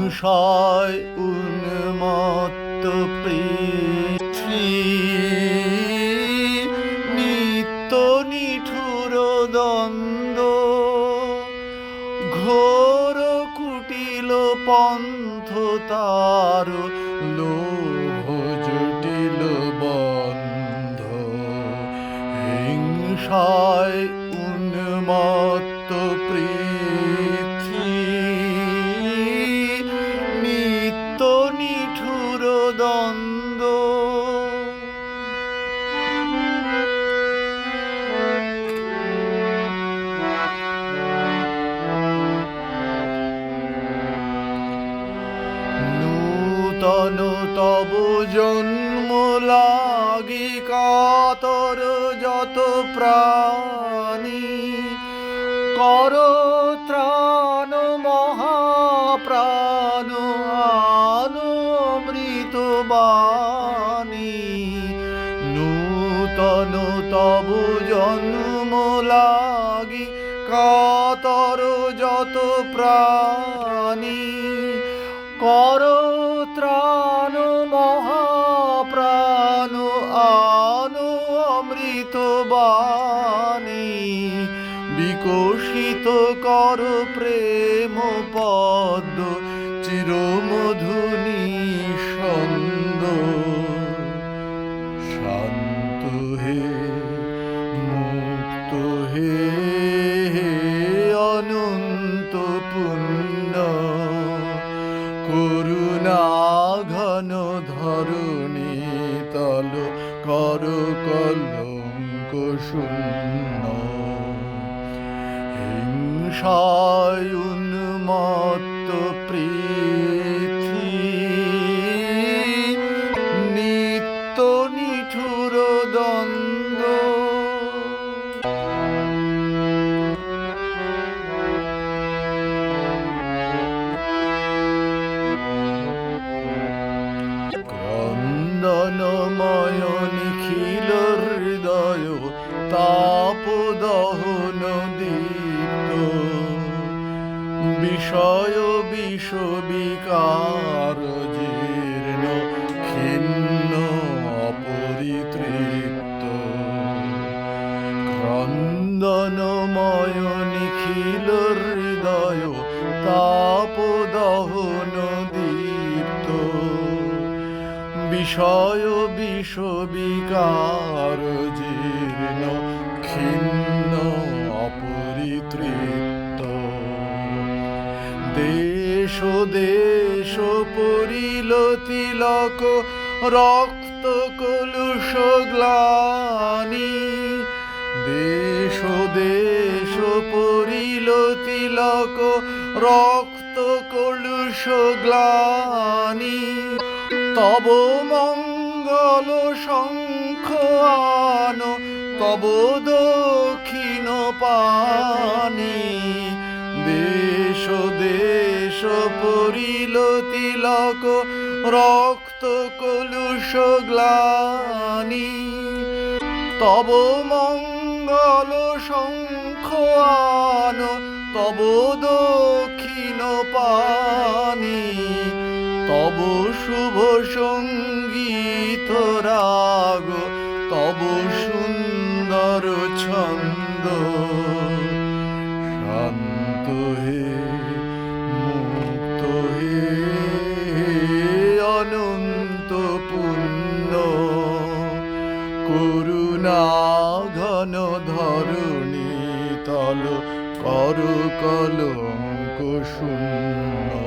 হিংসায় উন্মত্ত পৃথ্বী নিত্য নিঠুর দ্বন্দ্ব ঘোর কুটিল পন্থ তার লোভ জটিল বন্ধ হিংসায় উন্মত্ত পৃথ্বী নিত্য নিঠুর দ্বন্দ্ব নূতন তব জন্ম লাগি কাতর যত প্রাণী কর ত্রাণ মহাপ্রাণ আনো অমৃত বাণী নূতন তব জন্ম লাগি কাতর যত প্রাণী কর ত্রাণ মহাপ্রাণ আনো অমৃত বাণী বিকশিত কর প্রেম পদ্ম চিরমধুনী ছন্দ শান্ত হে মুক্ত হে অনন্ত পুণ্য করুণা ঘন ধরণী তল কর কলঙ্ক শূন্য হিংসায় উন্মত্ত পৃথ্বী নিত্য নিঠুর দ্বন্দ্ব ক্রন্দনময় নিখিল হৃদয় তাপ দহন দীপ্ত বিষয় বিষ বিকার জীর্ণ ক্ষীণ অপরিতৃপ্ত ক্রন্দনময় নিখিল হৃদয় তাপ দহন দীপ্ত বিষয় বিষ বিকার জীর্ণ ক্ষীণ অপরিতৃপ্ত দেশ দেশ পরিল তিলক রক্ত কলুষ গ্লানি দেশ দেশ পরিল তিলক রক্ত কলুষ গ্লানি তব মঙ্গল শঙ্খ আনো তব দক্ষিণ পানি দেশ দেশ পরিল তিলক রক্ত কলুষ গ্লানি তব মঙ্গল শঙ্খ আনো তব দক্ষিণ পানি তব শুভ সঙ্গীত রাগ তব সুন্দর ছন্দ শান্ত হে মুক্ত হে অনন্ত পুণ্য করুণা ঘন ধরণী তল কর কলঙ্ক শূন্য